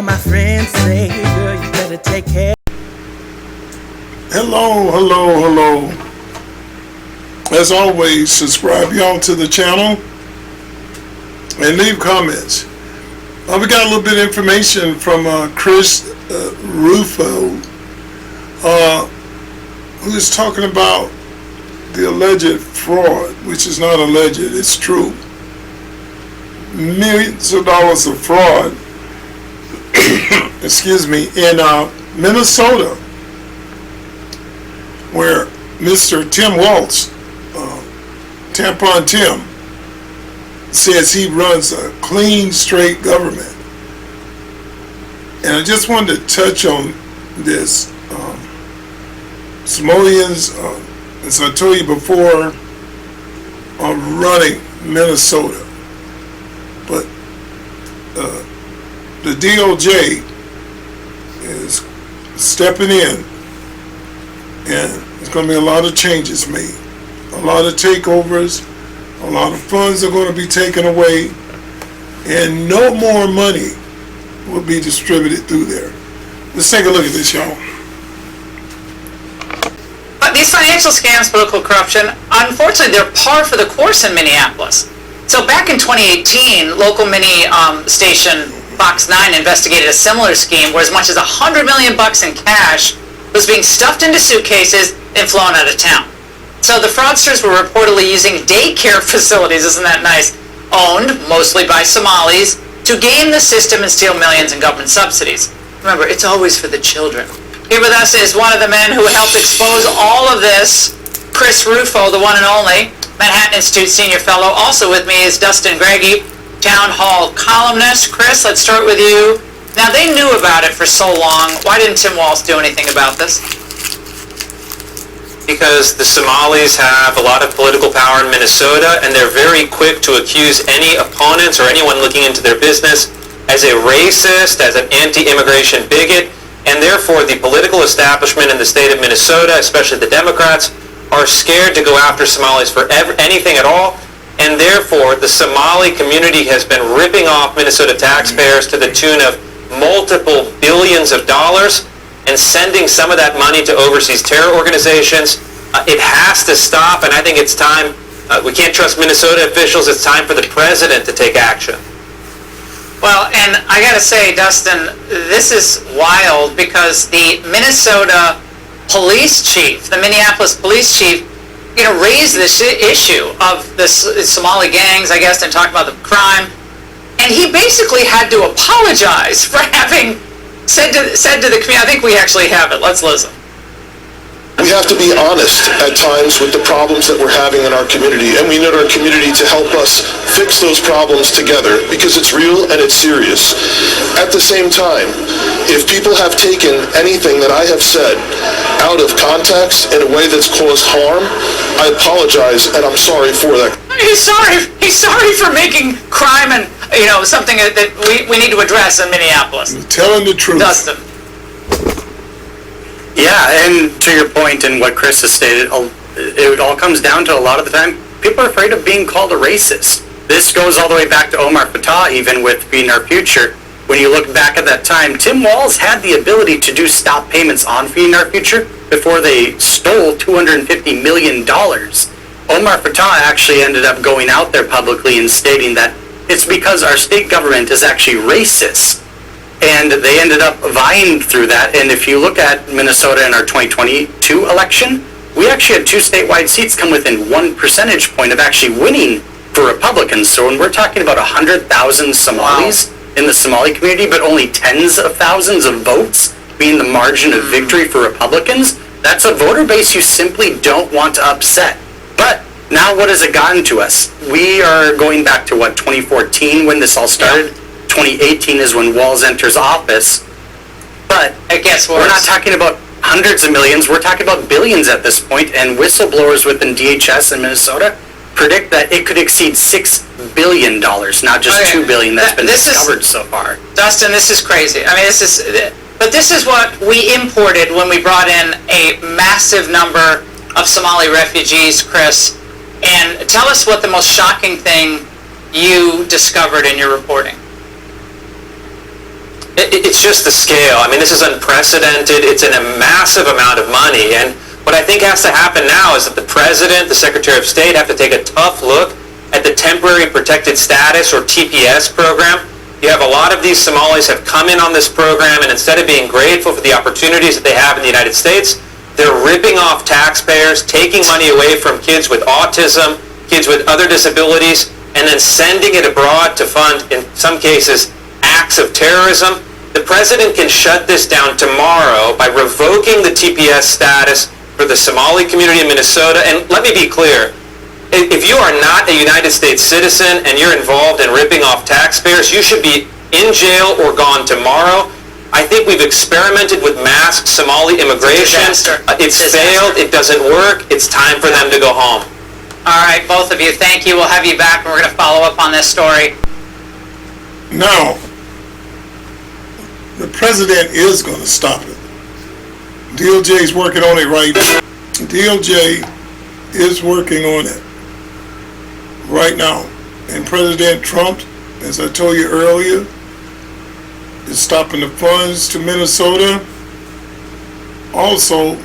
my friends say, girl, you better take care. Hello. As always, subscribe y'all to the channel and leave comments. We got a little bit of information from Chris Rufo, who's talking about the alleged fraud, which is not alleged, it's true. Millions of dollars of fraud, excuse me, in Minnesota, where Mr. Tim Waltz, Tampon Tim, says he runs a clean, straight government. And I just wanted to touch on this. Somalians, as I told you before, are running Minnesota. But the DOJ is stepping in, and there's going to be a lot of changes made, a lot of takeovers, a lot of funds are going to be taken away, and no more money will be distributed through there. Let's take a look at this, y'all. These financial scams, political corruption, unfortunately, they're par for the course in Minneapolis. So back in 2018, local mini station Fox 9 investigated a similar scheme where as much as $100 million in cash was being stuffed into suitcases and flown out of town. So the fraudsters were reportedly using daycare facilities, isn't that nice, owned mostly by Somalis, to game the system and steal millions in government subsidies. Remember, it's always for the children. Here with us is one of the men who helped expose all of this, Chris Rufo, the one and only, Manhattan Institute Senior Fellow. Also with me is Dustin Greggy, Town Hall columnist. Chris, let's start with you. Now, they knew about it for so long. Why didn't Tim Walz do anything about this? Because the Somalis have a lot of political power in Minnesota, and they're very quick to accuse any opponents or anyone looking into their business as a racist, as an anti-immigration bigot, and therefore the political establishment in the state of Minnesota, especially the Democrats, are scared to go after Somalis for anything at all, and therefore the Somali community has been ripping off Minnesota taxpayers to the tune of multiple billions of dollars and sending some of that money to overseas terror organizations. It has to stop, and I think it's time. We can't trust Minnesota officials. It's time for the president to take action. Well, and I gotta say, Dustin, this is wild because the Minnesota police chief, the Minneapolis police chief, raised this issue of the Somali gangs, I guess, and talked about the crime, and he basically had to apologize for having said to the community. I think we actually have it. Let's listen. We have to be honest at times with the problems that we're having in our community, and we need our community to help us fix those problems together because it's real and it's serious. At the same time, if people have taken anything that I have said out of context in a way that's caused harm, I apologize and I'm sorry for that. He's sorry for making crime and something that we need to address in Minneapolis. Telling the truth. Dustin. Yeah, and to your point and what Chris has stated, it all comes down to a lot of the time, people are afraid of being called a racist. This goes all the way back to Omar Fattah, even with Feeding Our Future. When you look back at that time, Tim Walz had the ability to do stop payments on Feeding Our Future before they stole $250 million. Omar Fattah actually ended up going out there publicly and stating that it's because our state government is actually racist. And they ended up vying through that. And if you look at Minnesota in our 2022 election, we actually had 2 statewide seats come within 1 percentage point of actually winning for Republicans. So when we're talking about 100,000 Somalis in the Somali community, but only tens of thousands of votes being the margin of victory for Republicans, that's a voter base you simply don't want to upset. But now what has it gotten to us? We are going back to 2014 when this all started. 2018 is when Walz enters office, but we're not talking about hundreds of millions, we're talking about billions at this point, and whistleblowers within DHS in Minnesota predict that it could exceed $6 billion, not just $2 billion that's been discovered so far. Dustin, this is crazy. I mean, this is what we imported when we brought in a massive number of Somali refugees, Chris, and tell us what the most shocking thing you discovered in your reporting. It's just the scale. I mean, this is unprecedented. It's in a massive amount of money. And what I think has to happen now is that the President, the Secretary of State have to take a tough look at the Temporary Protected Status, or TPS program. You have a lot of these Somalis have come in on this program, and instead of being grateful for the opportunities that they have in the United States, they're ripping off taxpayers, taking money away from kids with autism, kids with other disabilities, and then sending it abroad to fund, in some cases, acts of terrorism. The President can shut this down tomorrow by revoking the TPS status for the Somali community in Minnesota. And let me be clear, if you are not a United States citizen and you're involved in ripping off taxpayers, you should be in jail or gone tomorrow. I think we've experimented with mass Somali immigration. It's failed. It doesn't work. It's time for them to go home. All right, both of you, thank you. We'll have you back, and we're going to follow up on this story. Now, the President is going to stop it. DOJ is working on it right now. DOJ is working on it right now. And President Trump, as I told you earlier, is stopping the funds to Minnesota. Also,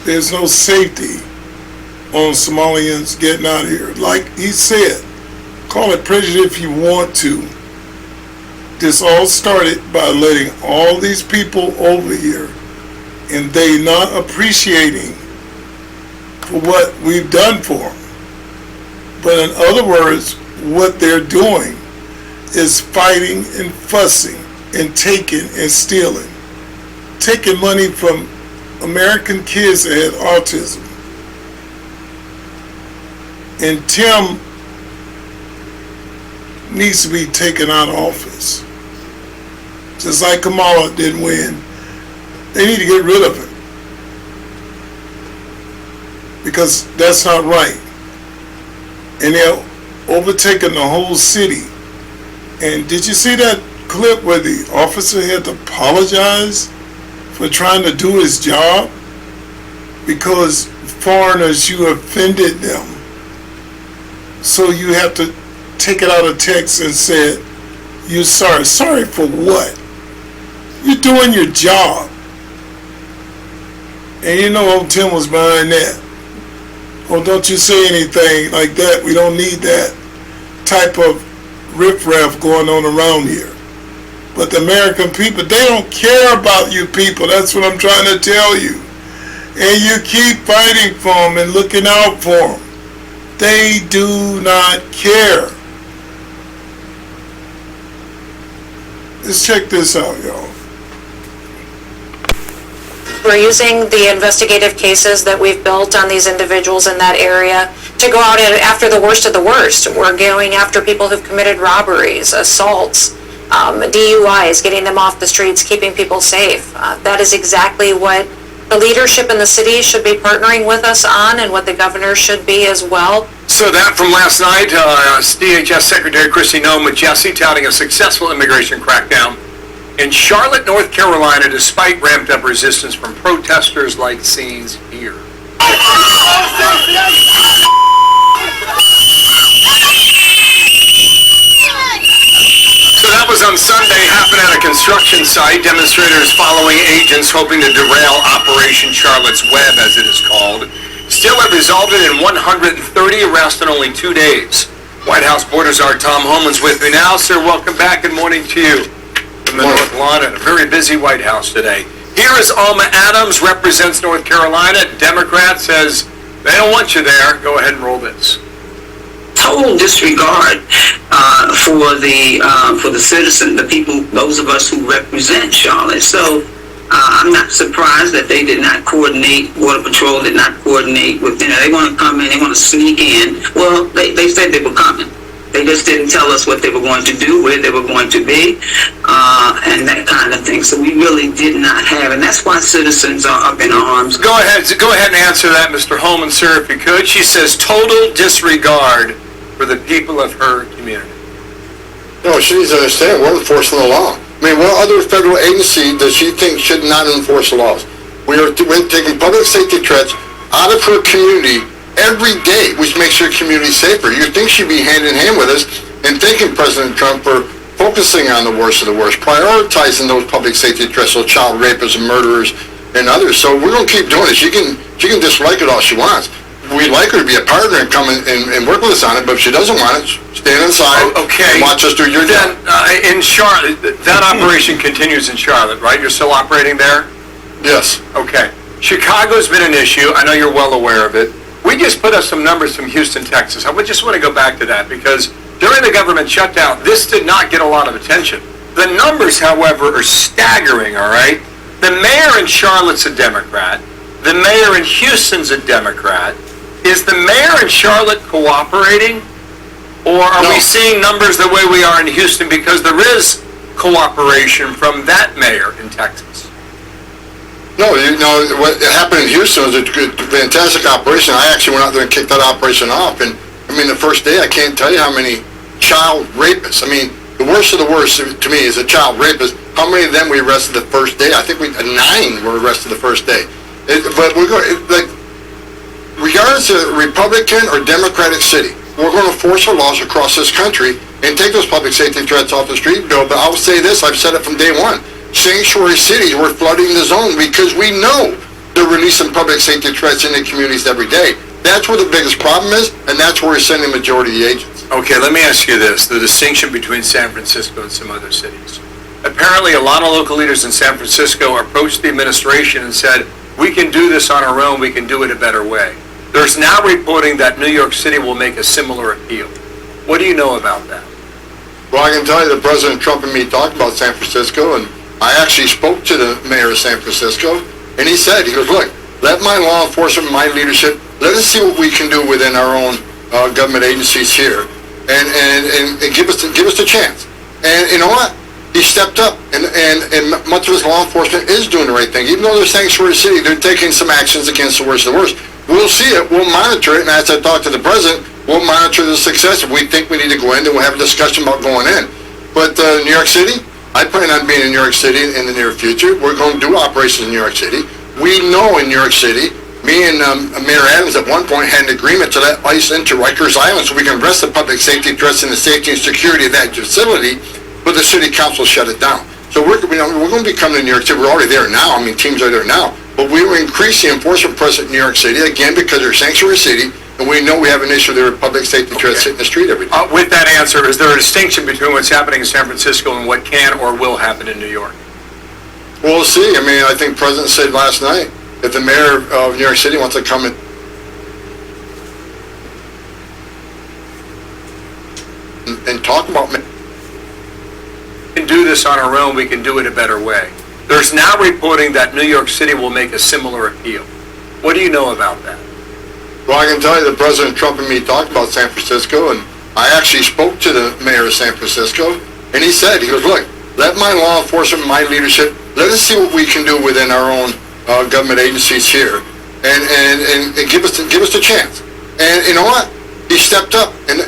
there's no safety on Somalians getting out of here. Like he said, call it prejudice if you want to. This all started by letting all these people over here, and they not appreciating for what we've done for them. But in other words, what they're doing is fighting and fussing and taking and stealing. Taking money from American kids that had autism. And Tim needs to be taken out of office. Just like Kamala didn't win. They need to get rid of him. Because that's not right. And they're overtaking the whole city. And did you see that clip where the officer had to apologize for trying to do his job? Because foreigners, you offended them. So you have to take it out of text and say, you're sorry. Sorry for what? You're doing your job. And you know old Tim was behind that. Oh, don't you say anything like that. We don't need that type of riffraff going on around here. But the American people, they don't care about you people. That's what I'm trying to tell you. And you keep fighting for them and looking out for them. They do not care. Let's check this out, y'all. We're using the investigative cases that we've built on these individuals in that area to go out after the worst of the worst. We're going after people who've committed robberies, assaults, DUIs, getting them off the streets, keeping people safe. That is exactly what the leadership in the city should be partnering with us on, and what the governor should be as well. So that from last night, DHS Secretary Kristi Noem Majesty touting a successful immigration crackdown in Charlotte, North Carolina, despite ramped up resistance from protesters like scenes here. So that was on Sunday, happened at a construction site. Demonstrators following agents hoping to derail Operation Charlotte's Web, as it is called. Still, it resulted in 130 arrests in only 2 days. White House border czar Tom Homan's with me now. Sir, welcome back. Good morning to you from the North Lawn at a very busy White House today. Here is Alma Adams, represents North Carolina. Democrat says they don't want you there. Go ahead and roll this. Total disregard for the citizen, the people, those of us who represent Charlotte. So I'm not surprised that they did not coordinate. Border Patrol did not coordinate with them. They want to come in, they want to sneak in. Well, they said they were coming. They just didn't tell us what they were going to do, where they were going to be, and that kind of thing. So we really did not have, and that's why citizens are up in arms. Go ahead and answer that, Mr. Homan, sir, if you could. She says total disregard for the people of her community. No, she needs to understand we're enforcing the law. I mean, what other federal agency does she think should not enforce the laws? We're taking public safety threats out of her community every day, which makes her community safer. You'd think she'd be hand in hand with us and thanking President Trump for focusing on the worst of the worst, prioritizing those public safety threats, those child rapists and murderers and others. So we're going to keep doing it. She can dislike it all she wants. We'd like her to be a partner and come and work with us on it, but if she doesn't want it, stand inside and watch us do your job. In Charlotte, that operation continues in Charlotte, right? You're still operating there? Yes. Okay. Chicago's been an issue. I know you're well aware of it. We just put up some numbers from Houston, Texas. I would just want to go back to that because during the government shutdown, this did not get a lot of attention. The numbers, however, are staggering, all right? The mayor in Charlotte's a Democrat. The mayor in Houston's a Democrat. Is the mayor in Charlotte cooperating? Or are we seeing numbers the way we are in Houston because there is cooperation from that mayor in Texas? No, what happened in Houston was a fantastic operation. I actually went out there and kicked that operation off. And, the first day, I can't tell you how many child rapists. The worst of the worst to me is a child rapist. How many of them we arrested the first day? I think 9 were arrested the first day. But we're going, regardless of Republican or Democratic city, we're going to force our laws across this country and take those public safety threats off the street bill. But I'll say this, I've said it from day one. Sanctuary cities, we're flooding the zone because we know they're releasing public safety threats into communities every day. That's where the biggest problem is, and that's where we're sending the majority of the agents. Okay, let me ask you this, the distinction between San Francisco and some other cities. Apparently, a lot of local leaders in San Francisco approached the administration and said, we can do this on our own, we can do it a better way. There's now reporting that New York City will make a similar appeal. What do you know about that? Well, I can tell you that President Trump and me talked about San Francisco, and I actually spoke to the mayor of San Francisco, and he goes, look, let my law enforcement, my leadership, let us see what we can do within our own government agencies here, and give us the chance. And you know what? He stepped up, and much of his law enforcement is doing the right thing. Even though they're sanctuary city, they're taking some actions against the worst of the worst. We'll see it, we'll monitor it, and as I talk to the president, we'll monitor the success. If we think we need to go in, then we'll have a discussion about going in. But New York City, I plan on being in New York City in the near future. We're going to do operations in New York City. We know in New York City, me and Mayor Adams at one point had an agreement to let ICE into Rikers Island so we can arrest the public safety threats and the safety and security of that facility, but the city council shut it down. So we're going to be coming to New York City. We're already there now. Teams are there now. But we will increase the enforcement presence in New York City, again, because they're a sanctuary city, and we know we have an issue there with public safety threats hitting the street every day. With that answer, is there a distinction between what's happening in San Francisco and what can or will happen in New York? We'll see. I think the president said last night, if the mayor of New York City wants to come in and talk about me. We can do this on our own, we can do it a better way. There's now reporting that New York City will make a similar appeal. What do you know about that? Well, I can tell you that President Trump and me talked about San Francisco, and I actually spoke to the mayor of San Francisco, and he goes, look, let my law enforcement, my leadership, let us see what we can do within our own government agencies here, and give us the chance. And you know what? He stepped up, and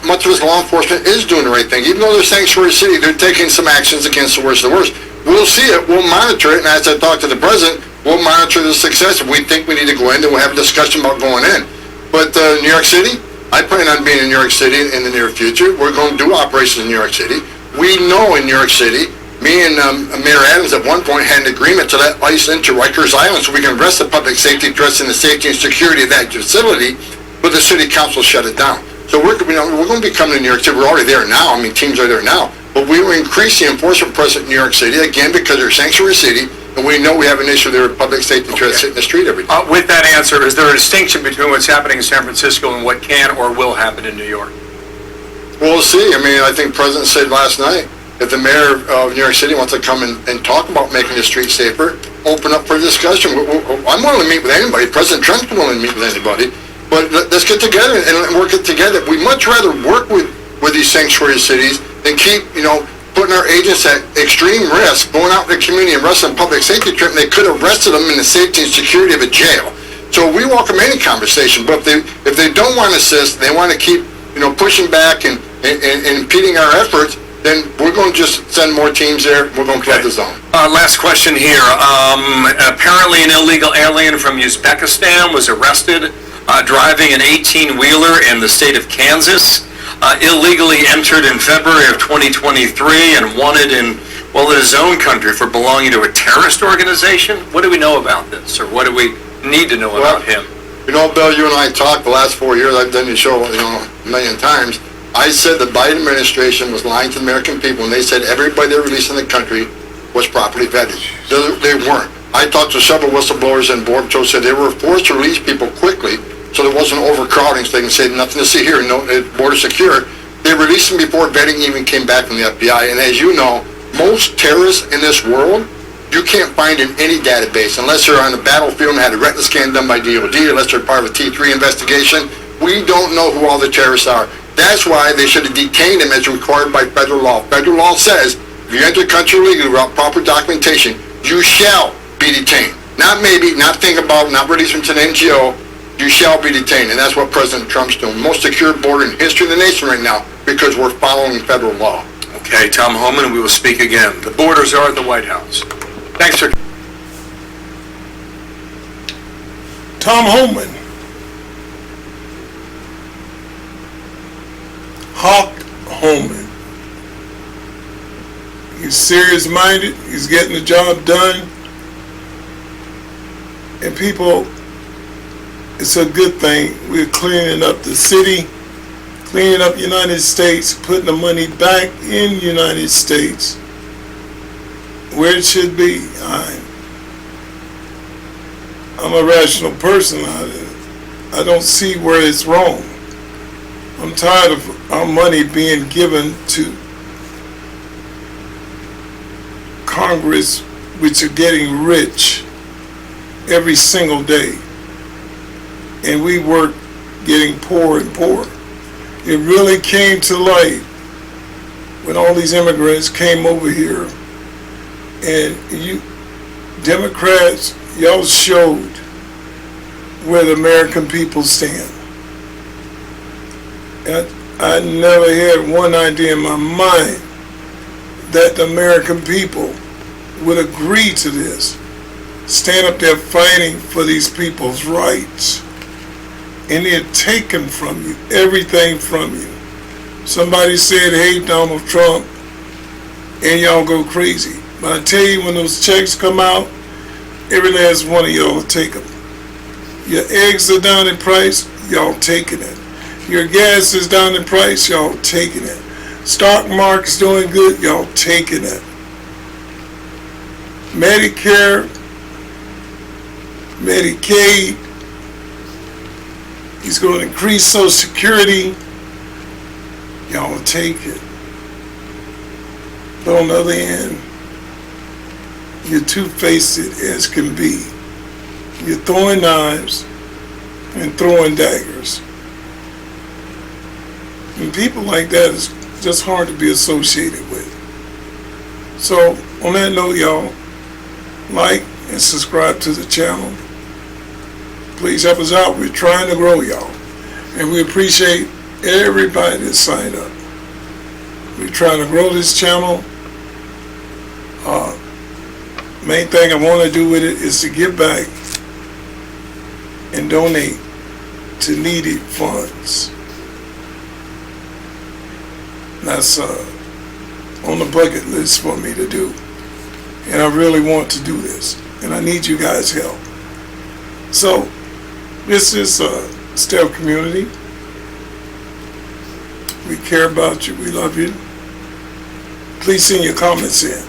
much of his law enforcement is doing the right thing. Even though they're sanctuary city, they're taking some actions against the worst of the worst. We'll see it, we'll monitor it, and as I talk to the president, we'll monitor the success. If we think we need to go in, then we'll have a discussion about going in. But New York City, I plan on being in New York City in the near future. We're going to do operations in New York City. We know in New York City, me and Mayor Adams at one point had an agreement to let ICE into Rikers Island so we can arrest the public safety threats and the safety and security of that facility, but the city council shut it down. So we're going to be coming to New York City. We're already there now. Teams are there now. But we will increase the enforcement presence in New York City, again, because they're a sanctuary city, and we know we have an issue there with public safety threats hitting the street every day. With that answer, is there a distinction between what's happening in San Francisco and what can or will happen in New York? We'll see. I think the president said last night, if the mayor of New York City wants to come and talk about making the streets safer, open up for discussion. I'm willing to meet with anybody. President Trump's willing to meet with anybody. But let's get together and work it together. We'd much rather work with these sanctuary cities than keep, putting our agents at extreme risk, going out in the community and arresting public safety threat, and they could have arrested them in the safety and security of a jail. So we welcome any conversation, but if they don't want to assist, they want to keep, pushing back and impeding our efforts, then we're going to just send more teams there. We're going to flood the zone. Last question here. Apparently an illegal alien from Uzbekistan was arrested driving an 18-wheeler in the state of Kansas. illegally entered in February of 2023 and wanted in his own country for belonging to a terrorist organization. What do we know about this, or what do we need to know about him? You know, Bill, you and I talked the last 4 years. I've done the show, a million times. I said the Biden administration was lying to the American people, and they said everybody they released in the country was properly vetted. They weren't. I talked to several whistleblowers, and Borg said they were forced to release people quickly so there wasn't overcrowding, so they can say nothing to see here, no border secure. They released them before vetting even came back from the FBI. And as you know, most terrorists in this world, you can't find in any database unless they're on the battlefield and had a retina scan done by DOD, unless they're part of a T3 investigation. We don't know who all the terrorists are. That's why they should have detained them as required by federal law. Federal law says if you enter the country illegally without proper documentation, you shall be detained. Not maybe, not think about, not release them to the NGO. You shall be detained, and that's what President Trump's doing. Most secure border in history of the nation right now because we're following federal law. Okay, Tom Homan, we will speak again. The borders are at the White House. Thanks for... Tom Homan. Hawk Homan. He's serious-minded. He's getting the job done. And people, it's a good thing. We're cleaning up the city, cleaning up United States, putting the money back in United States where it should be. I'm a rational person. I don't see where it's wrong. I'm tired of our money being given to Congress, which are getting rich every single day. And we work getting poorer and poorer. It really came to light when all these immigrants came over here, and you Democrats, y'all showed where the American people stand. And I never had one idea in my mind that the American people would agree to this. Stand up there fighting for these people's rights. And they're taken from you, everything from you. Somebody said, hey, Donald Trump, and y'all go crazy. But I tell you, when those checks come out, every last one of y'all will take them. Your eggs are down in price, y'all taking it. Your gas is down in price, y'all taking it. Stock market's doing good, y'all taking it. Medicare, Medicaid, he's going to increase Social Security, y'all will take it. But on the other end, you're two-faced as can be. You're throwing knives and throwing daggers. And people like that is just hard to be associated with. So, on that note, y'all, like and subscribe to the channel. Please help us out. We're trying to grow, y'all. And we appreciate everybody that signed up. We're trying to grow this channel. Main thing I want to do with it is to give back and donate to needy funds. That's on the bucket list for me to do. And I really want to do this. And I need you guys' help. So, this is Stell Community. We care about you. We love you. Please send your comments in.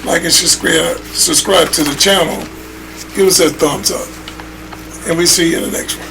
Like and subscribe to the channel. Give us that thumbs up. And we see you in the next one.